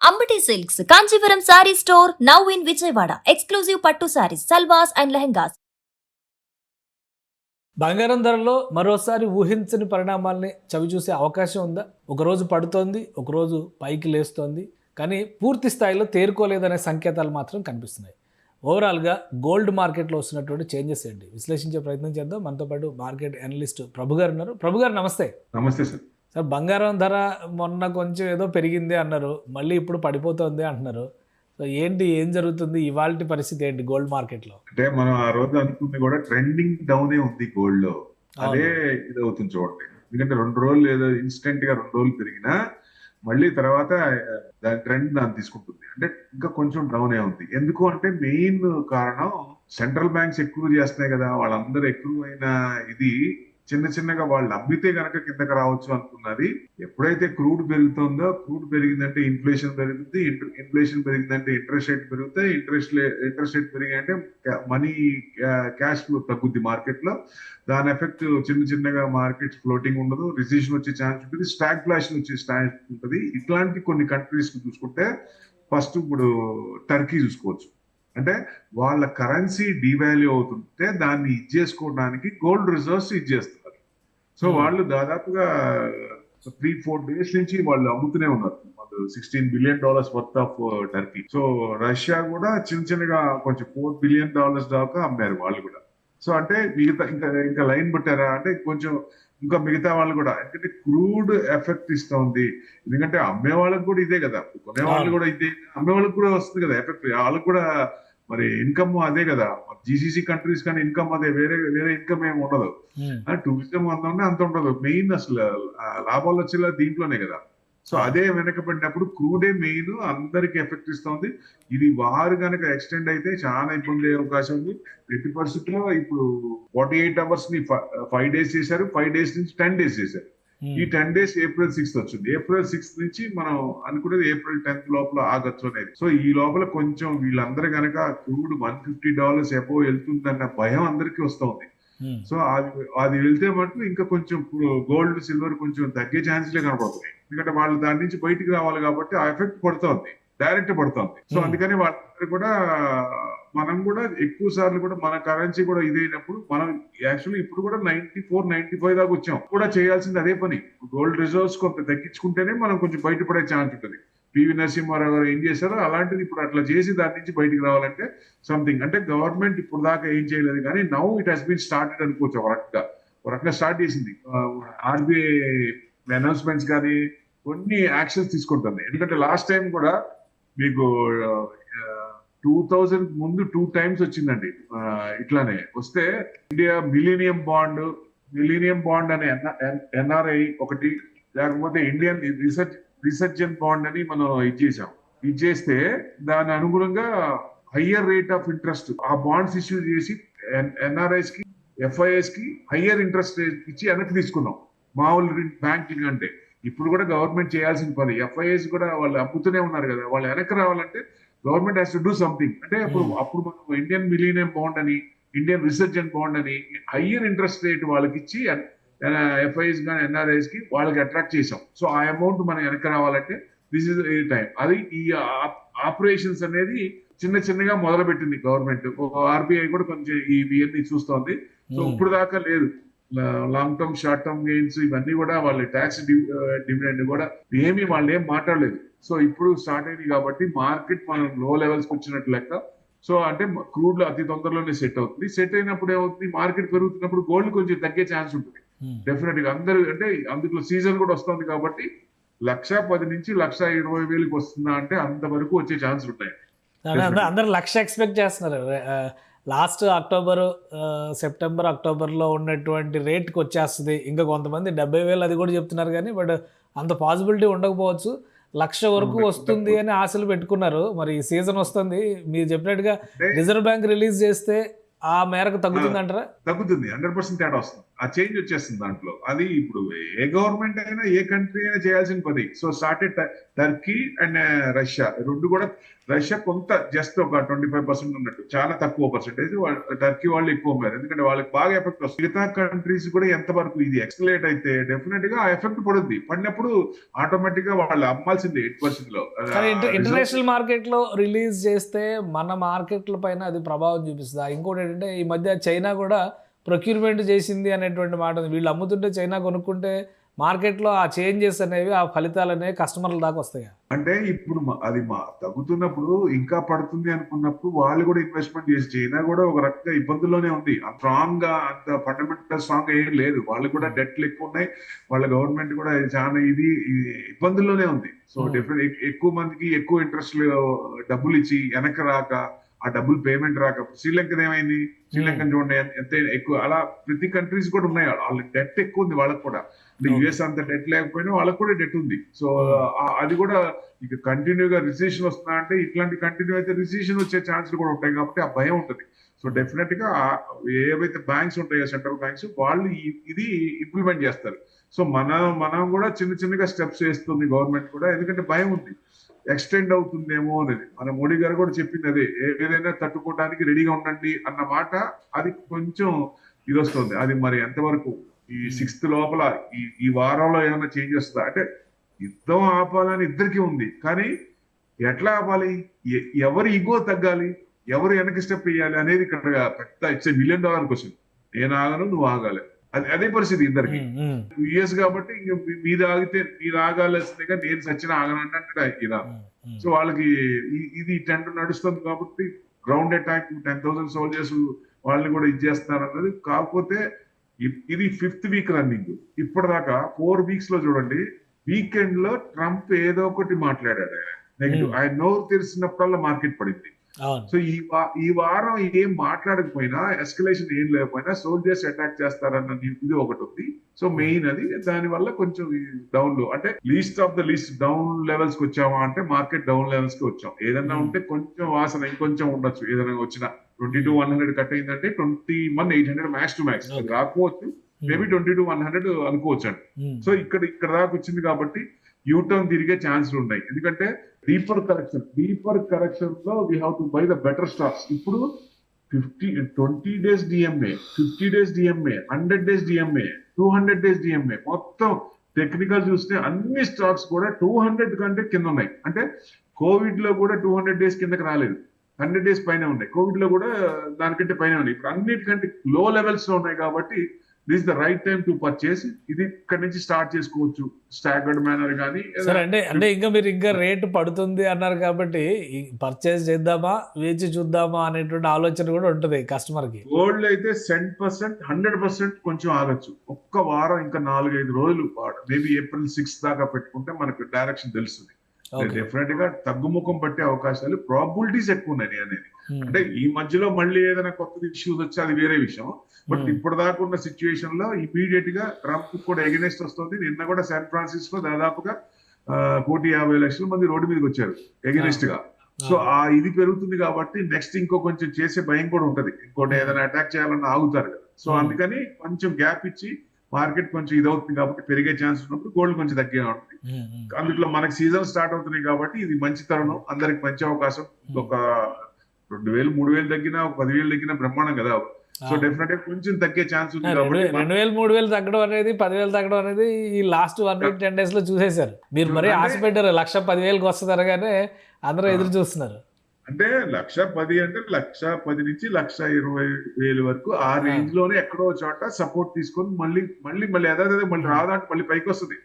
Ambati silks Kanchipuram sorry store now in Vijayawada. Exclusive పట్టు saris, సల్వాస్ and lehengas. బంగారం ధరలో మరోసారి ఊహించని పరిణామాల్ని చవిచూసే అవకాశం ఉందా? ఒకరోజు పడుతోంది, ఒకరోజు పైకి లేస్తోంది, కానీ పూర్తి స్థాయిలో తేరుకోలేదనే సంకేతాలు మాత్రం కనిపిస్తున్నాయి. ఓవరాల్గా గోల్డ్ మార్కెట్లో వస్తున్నటువంటి చేంజెస్ ఏంటి విశ్లేషించే ప్రయత్నం చేద్దాం. మనతో పాటు మార్కెట్ అనలిస్ట్ ప్రభు గారు ఉన్నారు. ప్రభు గారు నమస్తే. నమస్తే సార్. సార్, బంగారం ధర మొన్న కొంచెం ఏదో పెరిగింది అన్నారు, మళ్ళీ ఇప్పుడు పడిపోతుంది అంటున్నారు. సో ఏంటి, ఏం జరుగుతుంది? ఇవాల్టి పరిస్థితి ఏంటి గోల్డ్ మార్కెట్లో? అంటే మనం ఆ రోజు అనుకుంది కూడా ట్రెండింగ్ డౌనే ఉంది గోల్డ్ లో. అదే ఇది అవుతుంది చూడండి. ఎందుకంటే 2 రోజులు ఏదో ఇన్స్టెంట్ గా 2 రోజులు పెరిగినా మళ్ళీ తర్వాత దాని ట్రెండ్ దాన్ని తీసుకుంటుంది. అంటే ఇంకా కొంచెం డౌనే ఉంది. ఎందుకు అంటే మెయిన్ కారణం సెంట్రల్ బ్యాంక్స్ ఎక్కువ చేస్తున్నాయి కదా, వాళ్ళందరూ ఎక్కువైన ఇది చిన్న చిన్నగా వాళ్ళు అమ్మితే గనక కిందకి రావచ్చు అనుకున్నది. ఎప్పుడైతే క్రూడ్ పెరుగుతుందో, క్రూడ్ పెరిగిందంటే ఇన్ఫ్లేషన్ పెరుగుతుంది, ఇన్ఫ్లేషన్ పెరిగిందంటే ఇంట్రెస్ట్ రేట్ పెరుగుతాయి, ఇంట్రెస్ట్ రేట్ పెరిగాయంటే మనీ క్యాష్ ఫ్లో తగ్గుద్ది మార్కెట్ లో. దాని ఎఫెక్ట్ చిన్న చిన్నగా మార్కెట్ ఫ్లోటింగ్ ఉండదు, రిసెషన్ వచ్చే ఛాన్స్ ఉంటుంది, స్టాగ్ఫ్లేషన్ వచ్చే ఛాన్స్ ఉంటుంది. ఇట్లాంటి కొన్ని కంట్రీస్ చూసుకుంటే ఫస్ట్ ఇప్పుడు టర్కీ చూసుకోవచ్చు. అంటే వాళ్ళ కరెన్సీ డివాల్యూ అవుతుంటే దాన్ని ఇచ్చేసుకోవడానికి గోల్డ్ రిజర్వ్స్ ఇచ్చేస్తున్నారు. సో వాళ్ళు దాదాపుగా 3-4 డేస్ నుంచి వాళ్ళు అమ్ముతూనే ఉన్నారు. $16 billion worth of Turkey. So Russia కూడా చిన్న చిన్నగా కొంచెం $4 బిలియన్ దాకా అమ్మారు వాళ్ళు కూడా. సో అంటే మిగతా ఇంకా లైన్ పెట్టారా అంటే కొంచెం ఇంకా మిగతా వాళ్ళు కూడా, ఎందుకంటే క్రూడ్ ఎఫెక్ట్ ఇస్తుంది. ఎందుకంటే అమ్మే వాళ్ళకి కూడా ఇదే కదా, కొనే వాళ్ళు కూడా ఇదే, అమ్మే వాళ్ళకి కూడా వస్తుంది కదా ఎఫెక్ట్. వాళ్ళకి కూడా మరి ఇన్కమ్ అదే కదా. జీసీసీ కంట్రీస్ కానీ ఇన్కమ్ అదే, వేరే ఇన్కమ్ ఏమి ఉండదు. టూరిజం అంత ఉంటే అంత ఉండదు. మెయిన్ అసలు లాభాలు వచ్చేలా దీంట్లోనే కదా. సో అదే వెనకబడినప్పుడు క్రూడే మెయిన్ అందరికి ఎఫెక్ట్ ఇస్తుంది. ఇది వారు కనుక ఎక్స్టెండ్ అయితే చాలా ఇబ్బంది అయ్యే అవకాశం ఉంది. ఎట్టి పరిస్థితుల్లో ఇప్పుడు 48 అవర్స్ ని 5 డేస్ చేశారు, 5 డేస్ నుంచి 10 డేస్ చేశారు. ఈ 10 డేస్ April 6th వచ్చింది. April 6th నుంచి మనం అనుకునేది April 10th లోపల ఆగచ్చు అనేది. సో ఈ లోపల కొంచెం వీళ్ళందరూ కనుక క్రూడ్ $150 అబోవ్ వెళ్తుందన్న భయం అందరికీ వస్తుంది. సో అది వెళ్తే మటుకు ఇంకా కొంచెం గోల్డ్ సిల్వర్ కొంచెం తగ్గే ఛాన్స్లే కనపడుతున్నాయి. ఎందుకంటే వాళ్ళు దాని నుంచి బయటికి రావాలి కాబట్టి ఆ ఎఫెక్ట్ పడుతుంది, డైరెక్ట్ పడుతుంది. సో అందుకని వాళ్ళందరూ కూడా, మనం కూడా ఎక్కువ సార్లు కూడా మన కరెన్సీ కూడా ఇదైనప్పుడు మనం యాక్చువల్లీ ఇప్పుడు కూడా 94-95 దాకా వచ్చాం. కూడా చేయాల్సింది అదే పని. గోల్డ్ రిజర్వ్స్ కొంత తగ్గించుకుంటేనే మనం కొంచెం బయటపడే ఛాన్స్ ఉంటుంది. పివి నరసింహారావు గారు ఏం చేశారో అలాంటిది ఇప్పుడు అట్లా చేసి దాని నుంచి బయటికి రావాలంటే సంథింగ్, అంటే గవర్నమెంట్ ఇప్పుడు దాకా ఏం చేయలేదు కానీ now it has been started అనుకోవచ్చు. ఒక రకంగా స్టార్ట్ చేసింది. ఆర్బీఐ అనౌన్స్మెంట్స్ కానీ కొన్ని యాక్షన్స్ తీసుకుంటుంది. ఎందుకంటే లాస్ట్ టైం కూడా మీకు 2000 ముందు 2 times వచ్చిందండి. ఇట్లానే వస్తే ఇండియా మిలీనియం బాండ్ అనే ఎన్ఆర్ఐ ఒకటి, లేకపోతే ఇండియన్ రిసర్జెంట్ బాండ్ అని మనం ఇచ్చేస్తే దాని అనుగుణంగా హయ్యర్ రేట్ ఆఫ్ ఇంట్రెస్ట్ ఆ బాండ్స్ ఇష్యూ చేసి ఎన్ఆర్ఐస్ కి, ఎఫ్ఐఎస్ కి హయ్యర్ ఇంట్రెస్ట్ రేట్ ఇచ్చి వెనక్కి తీసుకున్నాం. మామూలు బ్యాంకింగ్ అంటే ఇప్పుడు కూడా గవర్నమెంట్ చేయాల్సిన పని. ఎఫ్ఐఎస్ కూడా వాళ్ళు అమ్ముతూనే ఉన్నారు కదా, వాళ్ళు వెనక్కి రావాలంటే government has to do something. అంటే అప్పుడు మనం ఇండియన్ మిలీనియం బాండ్ అని, ఇండియన్ రిసర్జెంట్ బాండ్ అని హయ్యర్ ఇంట్రెస్ట్ రేట్ వాళ్ళకి ఇచ్చి ఎఫ్ఐఎస్ కానీ ఎన్ఆర్ఐస్ కి వాళ్ళకి అట్రాక్ట్ చేసాం. సో ఆ అమౌంట్ మనం వెనక్కి రావాలంటే దిస్ ఇస్ ఏ టైం. అది ఈ ఆపరేషన్స్ అనేది చిన్నగా మొదలు పెట్టింది గవర్నమెంట్. ఆర్బీఐ కూడా కొంచెం ఇవన్నీ చూస్తోంది. సో ఇప్పుడు దాకా లేదు. Long term, short term gains ఇవన్నీ కూడా వాళ్ళ ట్యాక్స్ డివిడెండ్ కూడా వాళ్ళు ఏం మాట్లాడలేదు. సో ఇప్పుడు స్టార్ట్ అయింది కాబట్టి మార్కెట్ మనం లో లెవెల్స్ కి వచ్చినట్టు లెక్క. సో అంటే క్రూడ్ లో అతి తొందరలోనే సెట్ అవుతుంది. సెట్ అయినప్పుడు ఏమవుతుంది, మార్కెట్ పెరుగుతున్నప్పుడు గోల్డ్ కొంచెం తగ్గే ఛాన్స్ ఉంటుంది డెఫినెట్ గా. అందరూ అంటే అందులో సీజన్ కూడా వస్తుంది కాబట్టి 110,000 నుంచి 120,000 వస్తుందా అంటే అంతవరకు వచ్చే ఛాన్స్ ఉంటాయి. అందరు 1,00,000 ఎక్స్పెక్ట్ చేస్తున్నారు. లాస్ట్ సెప్టెంబర్ అక్టోబర్లో ఉన్నటువంటి రేట్కి వచ్చేస్తుంది. ఇంకా కొంతమంది 70,000 అది కూడా చెప్తున్నారు కానీ బట్ అంత పాసిబిలిటీ ఉండకపోవచ్చు. 1,00,000 వరకు వస్తుంది అని ఆశలు పెట్టుకున్నారు. మరి ఈ సీజన్ వస్తుంది, మీరు చెప్పినట్టుగా రిజర్వ్ బ్యాంక్ రిలీజ్ చేస్తే ఆ మేరకు తగ్గుతుంది అంటారా? తగ్గుతుంది, 100% తేడా వస్తుంది. ఆ చేంజ్ వచ్చేస్తుంది దాంట్లో. అది ఇప్పుడు ఏ గవర్నమెంట్ అయినా ఏ కంట్రీ అయినా చేయాల్సిన పని. So started Turkey and Russia రెండు కూడా. రష్యా కొంత జస్ట్ ఒక 25% ఉన్నట్టు, చాలా తక్కువ పర్సెంటేజ్. టర్కీ వాళ్ళు ఎక్కువ ఉన్నారు, ఎందుకంటే వాళ్ళకి బాగా ఎఫెక్ట్ వస్తుంది. మిగతా కంట్రీస్ కూడా ఎంతవరకు ఇది ఎక్స్కలేట్ అయితే డెఫినెట్ గా ఆ ఎఫెక్ట్ పడుద్ది. పడినప్పుడు ఆటోమేటిక్ గా వాళ్ళు అమ్మాల్సిందే 8% లో. ఇంటర్నేషనల్ మార్కెట్ లో రిలీజ్ చేస్తే మన మార్కెట్ల పైన అది ప్రభావం చూపిస్తుంది. ఇంకోటి ఏంటంటే ఈ మధ్య చైనా కూడా ప్రొక్యూర్మెంట్ చేసింది అనేటువంటి మాట ఉంది. వీళ్ళు అమ్ముతుంటే చైనా కొనుక్కుంటే మార్కెట్లో ఆ చేంజెస్ అనేవి, ఆ ఫలితాలు అనేవి కస్టమర్ల దాకా వస్తాయి. అంటే ఇప్పుడు అది తగ్గుతున్నప్పుడు ఇంకా పడుతుంది అనుకున్నప్పుడు వాళ్ళు కూడా ఇన్వెస్ట్మెంట్ చేసి, చైనా కూడా ఒక రకంగా ఇబ్బందుల్లోనే ఉంది. స్ట్రాంగ్ గా అంత ఫండమెంటల్ స్ట్రాంగ్ ఏం లేదు. వాళ్ళు కూడా డెట్లు ఎక్కువ ఉన్నాయి, వాళ్ళ గవర్నమెంట్ కూడా చాలా ఇబ్బందుల్లోనే ఉంది. సో డెఫినెట్ ఎక్కువ మందికి ఎక్కువ ఇంట్రెస్ట్ డబ్బులు ఇచ్చి వెనక రాక, ఆ డబ్బులు పేమెంట్ రాక, శ్రీలంక ఏమైంది, శ్రీలంక చూడండి ఎంత ఎక్కువ. అలా ప్రతి కంట్రీస్ కూడా ఉన్నాయి, వాళ్ళకి డెట్ ఎక్కువ ఉంది వాళ్ళకి కూడా. యుఎస్ అంత డెట్ లేకపోయినా వాళ్ళకి కూడా డెట్ ఉంది. సో అది కూడా ఇక కంటిన్యూగా రిసెషన్ వస్తున్నా అంటే, ఇట్లాంటి కంటిన్యూ అయితే రిసెషన్ వచ్చే ఛాన్సులు కూడా ఉంటాయి కాబట్టి ఆ భయం ఉంటుంది. సో డెఫినెట్ గా ఏవైతే బ్యాంక్స్ ఉంటాయో సెంట్రల్ బ్యాంక్స్, వాళ్ళు ఇది ఇంప్లిమెంట్ చేస్తారు. సో మనం కూడా చిన్న చిన్నగా స్టెప్స్ వేస్తుంది గవర్నమెంట్ కూడా, ఎందుకంటే భయం ఉంది ఎక్స్టెండ్ అవుతుందేమో అనేది. మన మోడీ గారు కూడా చెప్పింది అదే, ఏదైనా తట్టుకోవడానికి రెడీగా ఉండండి అన్న మాట. అది కొంచెం ఇది వస్తుంది. అది మరి ఎంతవరకు ఈ 6th లోపల ఈ వారంలో ఏమైనా చేంజ్ వస్తుందా అంటే, యుద్ధం ఆపాలని ఇద్దరికీ ఉంది, కానీ ఎట్లా ఆపాలి, ఎవరి ఈగో తగ్గాలి, ఎవరు వెనక్కి స్టెప్ వేయాలి అనేది ఇక్కడ పెద్ద ఇట్స్ $1 million క్వశ్చన్. నేను ఆగను, నువ్వు ఆగాలి, అదే పరిస్థితి ఇద్దరికి. యుఎస్ కాబట్టి ఇంక మీరు ఆగాల్సిందిగా, నేను సచిన ఆగనంటే ఇరాన్. సో వాళ్ళకి ఇది టెంట్ నడుస్తుంది కాబట్టి గ్రౌండ్ అటాక్ 10,000 సోల్జర్స్ వాళ్ళని కూడా ఇచ్చేస్తున్నారు అన్నది. కాకపోతే ఇది 5th వీక్ రన్నింగ్. ఇప్పటిదాకా 4 weeks లో చూడండి, వీకెండ్ లో ట్రంప్ ఏదో ఒకటి మాట్లాడాడు ఆయన నెగిటివ్. ఆయన నోరు తెరిచినప్పుడల్లా మార్కెట్ పడింది. సో ఈ వారం ఏం మాట్లాడకపోయినా, ఎస్కలేషన్ ఏం లేకపోయినా, సోల్జర్స్ అటాక్ చేస్తారన్న ఇది ఒకటి ఉంది. సో మెయిన్ అది. దాని వల్ల కొంచెం డౌన్ లో, అంటే least of the least down levels కి వచ్చామా అంటే, మార్కెట్ డౌన్ లెవెల్స్ కి వచ్చాం. ఏదన్నా ఉంటే కొంచెం వాసన ఇంకొంచెం ఉండొచ్చు. ఏదైనా వచ్చిన 22,100 కట్ అయిందంటే 21,800 మ్యాక్స్ టు మ్యాక్స్. అది రాకపోవచ్చు, మేబీ 22,100 అనుకోవచ్చు అండి. సో ఇక్కడ దాకా వచ్చింది కాబట్టి యూటర్న్ తిరిగే ఛాన్సులు ఉన్నాయి. ఎందుకంటే డీపర్ కరెక్షన్ లో we have to buy the better stocks. ఇప్పుడు 20 days DMA, 50 days DMA, 100 days DMA, 200 days DMA, మొత్తం టెక్నికల్ చూస్తే అన్ని స్టాక్స్ కూడా 200 కంటే కింద ఉన్నాయి. అంటే కోవిడ్ లో కూడా 200 days కిందకి రాలేదు, 100 days పైన ఉన్నాయి. కోవిడ్ లో కూడా దానికంటే పైన ఉన్నాయి. ఇప్పుడు అన్నిటికంటే లో లెవెల్స్ లో ఉన్నాయి కాబట్టి this the right time to purchase. ఇది ఇక్కడ నుంచి స్టార్ట్ చేసుకోవచ్చు, స్టాగర్డ్ మేనర్ కానీ. సరే, అంటే ఇంకా రేటు పడుతుంది అన్నారు కాబట్టి పర్చేస్ చేద్దామా, వేచి చూద్దామా అనేటువంటి ఆలోచన కూడా ఉంటుంది కస్టమర్ కి. గోల్డ్ అయితే 100% కొంచెం ఆగొచ్చు. ఒక్క వారం, ఇంకా 4-5 రోజులు, మేబీ April 6 దాకా పెట్టుకుంటే మనకు డైరెక్షన్ తెలుస్తుంది. డెఫినెట్ గా తగ్గుముఖం పట్టే అవకాశాలు, ప్రాబిలిటీస్ ఎక్కువ ఉన్నాయి అనేది. అంటే ఈ మధ్యలో మళ్ళీ ఏదైనా కొత్త ఇష్యూస్ వచ్చి అది వేరే విషయం. బట్ ఇప్పటిదాకా ఉన్న సిచ్యువేషన్ లో ఇమీడియట్ గా ట్రంప్ కూడా ఎగనెస్ట్ వస్తుంది. నిన్న కూడా శాన్ ఫ్రాన్సిస్కో దాదాపుగా 1,50,00,000 మంది రోడ్డు మీదకి వచ్చారు ఎగనెస్ట్ గా. సో ఆ ఇది పెరుగుతుంది కాబట్టి నెక్స్ట్ ఇంకో కొంచెం చేసే భయం కూడా ఉంటది. ఇంకోటి ఏదైనా అటాక్ చేయాలన్నా ఆగుతారు కదా. సో అందుకని కొంచెం గ్యాప్ ఇచ్చి మార్కెట్ కొంచెం ఇదవుతుంది కాబట్టి, పెరిగే ఛాన్స్ ఉన్నప్పుడు గోల్డ్ కొంచెం తగ్గే ఉంటుంది. అందులో మనకి సీజన్ స్టార్ట్ అవుతున్నాయి కాబట్టి ఇది మంచి తరుణం, అందరికి మంచి అవకాశం. ఒక 2,000, 3,000 తగ్గినా, ఒక 10,000 తగ్గినా బ్రహ్మాండం కదా. సో డెఫినెట్ గా కొంచెం తగ్గే ఛాన్స్ ఉంది కాబట్టి 2,000, 3,000 తగ్గడం అనేది, 10,000 తగ్గడం అనేది ఈ లాస్ట్ 1 week 10 days లో చూసేశారు. మీరు మరీ ఆశపెట్టారు 1,10,000కి వస్తుంది అనగానే అందరూ ఎదురు చూస్తున్నారు. అంటే 1,10,000 అంటే 1,10,000 నుంచి 1,20,000 వరకు ఆ రేంజ్ లోనే ఎక్కడో చోట సపోర్ట్ తీసుకొని మళ్ళీ అదే మళ్ళీ రాదంటే మళ్ళీ పైకి వస్తుంది.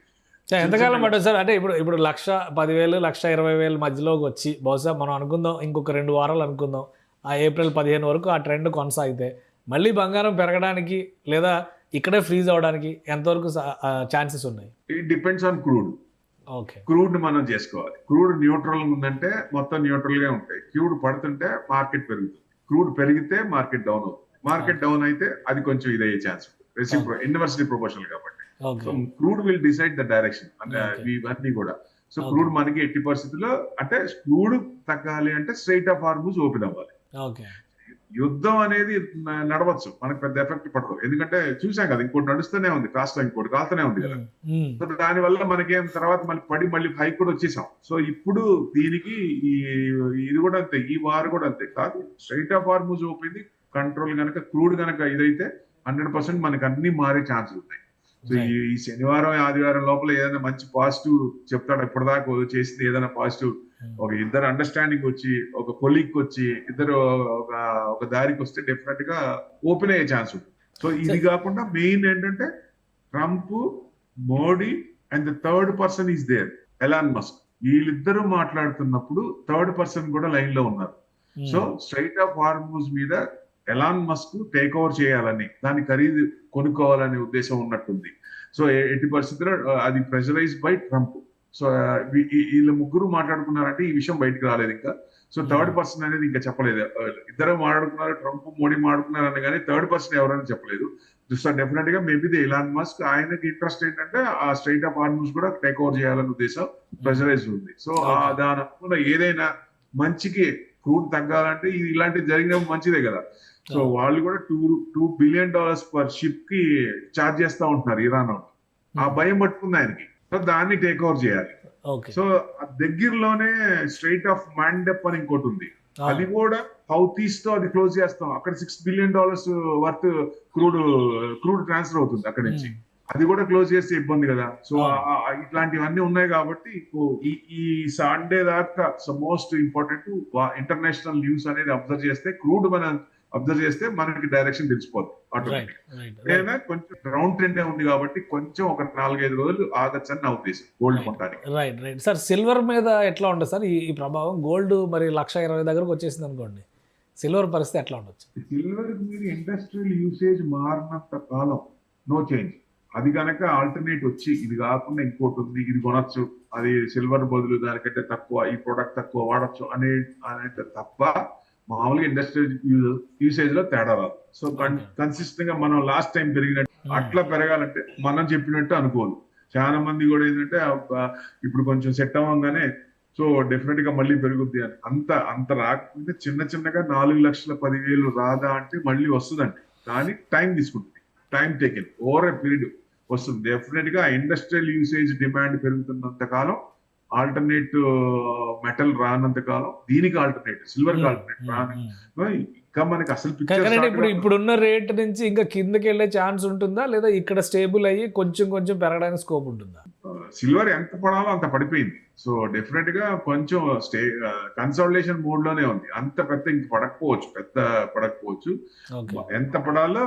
ఎంతకాలం పడుతుంది సార్? అంటే ఇప్పుడు 1,10,000, 1,20,000 మధ్యలోకి వచ్చి బహుశా మనం అనుకుందాం ఇంకొక 2 వారాలు అనుకుందాం, ఆ April 15 వరకు ఆ ట్రెండ్ కొనసాగితే మళ్ళీ బంగారం పెరగడానికి లేదా ఇక్కడే ఫ్రీజ్ అవడానికి ఎంతవరకు ఛాన్సెస్ ఉన్నాయి? It depends on crude. Okay, crude మనం చేసుకోవాలి. క్రూడ్ న్యూట్రల్ ఉందంటే మొత్తం న్యూట్రల్ గా ఉంటాయి. క్రూడ్ పడుతుంటే మార్కెట్ పెరుగుతుంది, క్రూడ్ పెరిగితే మార్కెట్ డౌన్ అవుతుంది. మార్కెట్ డౌన్ అయితే అది కొంచెం ఇదయ్యే ఛాన్స్ ఉంటుంది, ఇన్వర్స్లీ ప్రొపోర్షనల్ కాబట్టి. So crude will decide the direction ఇవన్నీ కూడా. సో క్రూడ్ మనకి ఎట్టి పరిస్థితుల్లో, అంటే క్రూడ్ తగ్గాలి అంటే స్ట్రైట్ ఆఫ్ హార్మూజ్ ఓపెన్ అవ్వాలి. యుద్ధం అనేది నడవచ్చు, మనకు పెద్ద ఎఫెక్ట్ పడదు. ఎందుకంటే చూసాం కదా, ఇంకోటి నడుస్తూనే ఉంది, కాస్ట్ ఇంకోటి కాలుతూనే ఉంది కదా. సో దాని వల్ల మనకేం తర్వాత మళ్ళీ హైక్ కూడా వచ్చేసాం. సో ఇప్పుడు దీనికి ఇది కూడా అంతే, ఈ వార్ కూడా అంతే కాదు. Straight of Hormuz open control కనుక, క్రూడ్ కనుక ఇదైతే 100% మనకు అన్ని మారే ఛాన్సులు ఉన్నాయి. సో ఈ శనివారం ఆదివారం లోపల ఏదైనా మంచి పాజిటివ్ చెప్తాడు. ఇప్పటిదాకా చేసింది ఏదైనా పాజిటివ్, ఒక ఇద్దరు అండర్స్టాండింగ్ వచ్చి, ఒక కొలీగ్ వచ్చి, ఇద్దరు ఒక దారికి వస్తే డెఫినెట్ గా ఓపెన్ అయ్యే ఛాన్స్ ఉంది. సో ఇది కాకుండా మెయిన్ ఏంటంటే Trump, Modi and the third person is there, Elon Musk. వీళ్ళిద్దరూ మాట్లాడుతున్నప్పుడు థర్డ్ పర్సన్ కూడా లైన్ లో ఉన్నారు. సో స్ట్రైట్ ఆఫ్ హార్మూజ్ మీద ఎలాన్ మస్క్ టేక్ ఓవర్ చేయాలని, దాని ఖరీదు కొనుక్కోవాలనే ఉద్దేశం ఉన్నట్టుంది. సో ఎట్టి పరిస్థితుల్లో అది ప్రెషరైజ్ బై ట్రంప్. సో వీళ్ళ ముగ్గురు మాట్లాడుకున్నారంటే ఈ విషయం బయటకు రాలేదు ఇంకా. సో థర్డ్ పర్సన్ అనేది ఇంకా చెప్పలేదు. ఇద్దరు మాట్లాడుకున్నారు, ట్రంప్ మోడీ మాట్లాడుకున్నారని, కానీ థర్డ్ పర్సన్ ఎవరని చెప్పలేదు. సో డెఫినెట్ గా మేబీ ది ఎలాన్ మస్క్, ఆయనకి ఇంట్రెస్ట్ ఏంటంటే ఆ స్ట్రైట్ ఆఫ్ హార్మూజ్ కూడా టేక్ ఓవర్ చేయాలనే ఉద్దేశం ప్రెషరైజ్ ఉంది. సో దాని ఏదైనా మంచికి క్రూడ్ తగ్గాలంటే ఇలాంటివి జరిగినప్పుడు మంచిదే కదా. సో వాళ్ళు కూడా $2 బిలియన్ పర్ షిప్ కి ఛార్జ్ చేస్తా ఉంటున్నారు ఇరాన్. ఆ భయం పట్టుకుంది ఆయనకి. సో దాన్ని టేక్ ఓవర్ చేయాలి. సో దగ్గరలోనే స్ట్రైట్ ఆఫ్ మాండెప్ అని ఇంకోటి ఉంది, అది కూడా సౌత్ ఈస్ట్ తో అది క్లోజ్ చేస్తాం. అక్కడ $6 బిలియన్ వర్త్ క్రూడ్ ట్రాన్స్ఫర్ అవుతుంది అక్కడి నుంచి. అది కూడా క్లోజ్ చేస్తే ఇబ్బంది కదా. సో ఇట్లాంటివన్నీ ఉన్నాయి కాబట్టి ఈ సండే దాకా మోస్ట్ ఇంపార్టెంట్ ఇంటర్నేషనల్ న్యూస్ అనేది అబ్జర్వ్ చేస్తే, క్రూడ్ మనం అబ్జర్వ్ చేస్తే మనకి డైరెక్షన్ తెలిసిపోతుంది ఆటోమేటిక్. కొంచెం రౌండ్ ట్రెండ్ ఉంది కాబట్టి కొంచెం ఒక 4-5 రోజులు ఆగచ్చు అని నా ఉద్దేశం గోల్డ్ కొనడానికి. రైట్ సార్, సిల్వర్ మీద ఎట్లా ఉంటుంది సార్ ఈ ప్రభావం? గోల్డ్ మరి 1,20,000 దగ్గరకు వచ్చేసింది అనుకోండి, సిల్వర్ పరిస్థితి ఎట్లా ఉండొచ్చు? సిల్వర్ మీద ఇండస్ట్రియల్ యూసేజ్ మారినంత కాలం నో చేంజ్. అది కనుక ఆల్టర్నేట్ వచ్చి ఇది కాకుండా ఇంకోటి ఉంది, ఇది కొనొచ్చు, అది సిల్వర్ బదులు దానికంటే తక్కువ, ఈ ప్రొడక్ట్ తక్కువ వాడచ్చు అనే తప్ప మామూలుగా ఇండస్ట్రియల్ యూసేజ్ లో తేడా రాదు. సో కన్సిస్టెంట్ గా మనం లాస్ట్ టైం పెరిగినట్టు అట్లా పెరగాలంటే మనం చెప్పినట్టు అనుకోదు. చాలా మంది కూడా ఏంటంటే ఇప్పుడు కొంచెం సెట్ అవ్వగానే సో డెఫినెట్ గా మళ్ళీ పెరుగుద్ది అని, అంత రాకపోతే చిన్నగా 4,10,000 రాదా అంటే మళ్ళీ వస్తుందండి. కానీ టైం తీసుకుంటుంది, time taken over a period వస్తుంది. డెఫినెట్ గా ఇండస్ట్రియల్ యూసేజ్ డిమాండ్ పెరుగుతున్నంత కాలం, ఆల్టర్నేట్ మెటల్ రానంత కాలం దీనికి ఆల్టర్నేట్ సిల్వర్ కి ఆల్టర్నేట్ ఇంకా మనకి అసలు ఇప్పుడున్న రేట్ నుంచి ఇంకా కిందకి వెళ్ళే ఛాన్స్ ఉంటుందా, లేదా ఇక్కడ స్టేబుల్ అయ్యి కొంచెం పెరగడానికి స్కోప్ ఉంటుందా? సిల్వర్ ఎంత పడాలో అంత పడిపోయింది. సో డెఫినెట్ గా కొంచెం కన్సల్టేషన్ మోడ్ లోనే ఉంది. అంత ఇంక పడకపోవచ్చు. ఎంత పడాలో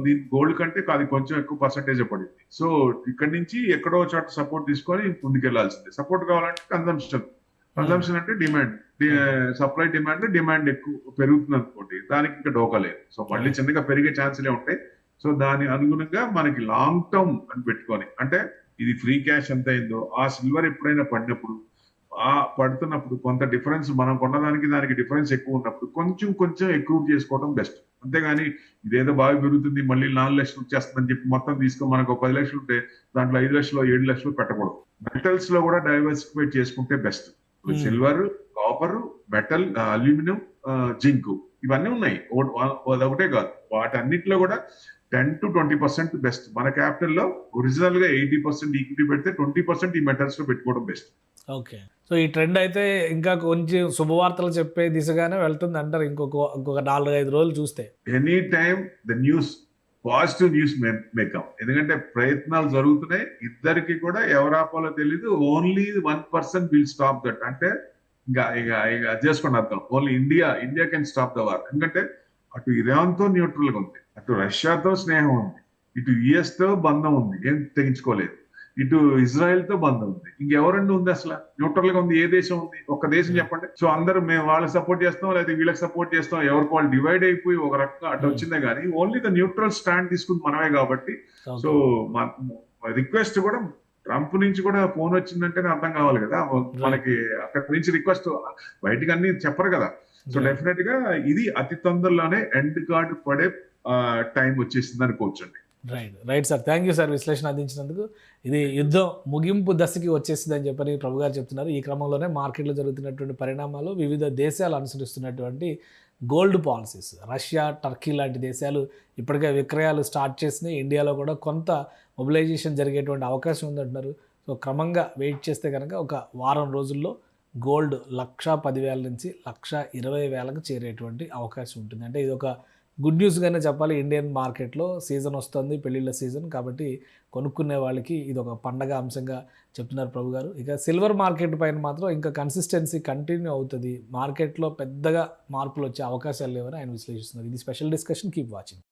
దీని గోల్డ్ కంటే అది కొంచెం ఎక్కువ పర్సంటేజ్ పడింది. సో ఇక్కడ నుంచి ఎక్కడో చోట సపోర్ట్ తీసుకొని ముందుకెళ్లాల్సిందే. సపోర్ట్ కావాలంటే కన్సంప్షన్ అంటే డిమాండ్, సప్లై డిమాండ్ ఎక్కువ పెరుగుతుంది అనుకోండి, దానికి ఇంకా డోకలేదు. సో మళ్ళీ చిన్నగా పెరిగే ఛాన్సులే ఉంటాయి. సో దాని అనుగుణంగా మనకి లాంగ్ టర్మ్ అని పెట్టుకొని, అంటే ఇది ఫ్రీ క్యాష్ ఎంత అయిందో ఆ సిల్వర్ ఎప్పుడైనా పడుతున్నప్పుడు కొంత డిఫరెన్స్, మనం కొన్నదానికి దానికి డిఫరెన్స్ ఎక్కువ ఉన్నప్పుడు కొంచెం ఎక్కువ చేసుకోవడం బెస్ట్. అంతేగాని ఇదేదో బాగా పెరుగుతుంది మళ్ళీ 4 లక్షలు వచ్చేస్తుందని చెప్పి మొత్తం తీసుకొని మనకు 10 లక్షలు ఉంటే దాంట్లో 5 లక్షలు 7 లక్షలు పెట్టకూడదు. మెటల్స్ లో కూడా డైవర్సిఫై చేసుకుంటే best. Silver, copper, metal, aluminium, zinc ఇవన్నీ ఉన్నాయి, ఒకటే కాదు. వాటన్నిటిలో కూడా 10 to 20% బెస్ట్. మన క్యాపిటల్ లో ఒరిజినల్ గా 80% ఈక్విటీ పెడితే 20% ఈ మెటల్స్ లో పెట్టుకోవడం బెస్ట్. ఓకే, సో ఈ ట్రెండ్ అయితే ఇంకా కొంచెం శుభవార్తలు చెప్పే దిశగానే వెళ్తుంది అంటారు ఇంకొక 4-5 రోజులు చూస్తే. Any time the news, positive news makeup. ఎందుకంటే ప్రయత్నాలు జరుగుతున్నాయి, ఇద్దరికి కూడా ఎవరాపాలో తెలీదు. Only 1% will stop that. అంటే ఇక చేసుకోండి అర్థం, only India can stop the war. ఎందుకంటే అటు ఇరాన్ తో న్యూట్రల్ గా ఉంది, అటు రష్యాతో స్నేహం ఉంది, ఇటు యుఎస్ తో బంధం ఉంది, ఏం తెగించుకోలేదు, ఇటు ఇజ్రాయెల్ తో బంధం ఉంది. ఇంకెవరండి ఉంది అసలు న్యూట్రల్ గా ఉంది? ఏ దేశం ఉంది? ఒక్క దేశం చెప్పండి. సో అందరూ మేము వాళ్ళకి సపోర్ట్ చేస్తాం లేదా వీళ్ళకి సపోర్ట్ చేస్తాం, ఎవరికి వాళ్ళు డివైడ్ అయిపోయి ఒక రకంగా అటు వచ్చిందే కానీ ఓన్లీ ద న్యూట్రల్ స్టాండ్ తీసుకుంది మనమే కాబట్టి. సో రిక్వెస్ట్ కూడా ట్రంప్ నుంచి కూడా ఫోన్ వచ్చిందంటేనే అర్థం కావాలి కదా మనకి. అక్కడి నుంచి రిక్వెస్ట్ బయటకు అన్ని చెప్పరు కదా. సో డెఫినెట్ గా ఇది అతి తొందరలోనే ఎండ్ కార్డు పడే టైం వచ్చేసింది అనుకోవచ్చండి. Right sir, thank you sir విశ్లేషణ అందించినందుకు. ఇది యుద్ధం ముగింపు దశకి వచ్చేసిందని చెప్పని ప్రభు గారు చెప్తున్నారు. ఈ క్రమంలోనే మార్కెట్లో జరుగుతున్నటువంటి పరిణామాలు, వివిధ దేశాలు అనుసరిస్తున్నటువంటి గోల్డ్ పాలసీస్, రష్యా, టర్కీ లాంటి దేశాలు ఇప్పటికే విక్రయాలు స్టార్ట్ చేసినాయి. ఇండియాలో కూడా కొంత మొబిలైజేషన్ జరిగేటువంటి అవకాశం ఉందంటున్నారు. సో క్రమంగా వెయిట్ చేస్తే కనుక ఒక వారం రోజుల్లో గోల్డ్ 1,10,000 నుంచి 1,20,000కు చేరేటువంటి అవకాశం ఉంటుంది. అంటే ఇది ఒక గుడ్ న్యూస్గానే చెప్పాలి. ఇండియన్ మార్కెట్లో సీజన్ వస్తుంది, పెళ్ళిళ్ళ సీజన్ కాబట్టి కొనుక్కునే వాళ్ళకి ఇది ఒక పండగ అంశంగా చెప్తున్నారు ప్రభు గారు. ఇక సిల్వర్ మార్కెట్ పైన మాత్రం ఇంకా కన్సిస్టెన్సీ కంటిన్యూ అవుతుంది, మార్కెట్లో పెద్దగా మార్పులు వచ్చే అవకాశాలు లేవని ఆయన విశ్లేషిస్తున్నారు. ఇది స్పెషల్ డిస్కషన్, కీప్ వాచింగ్.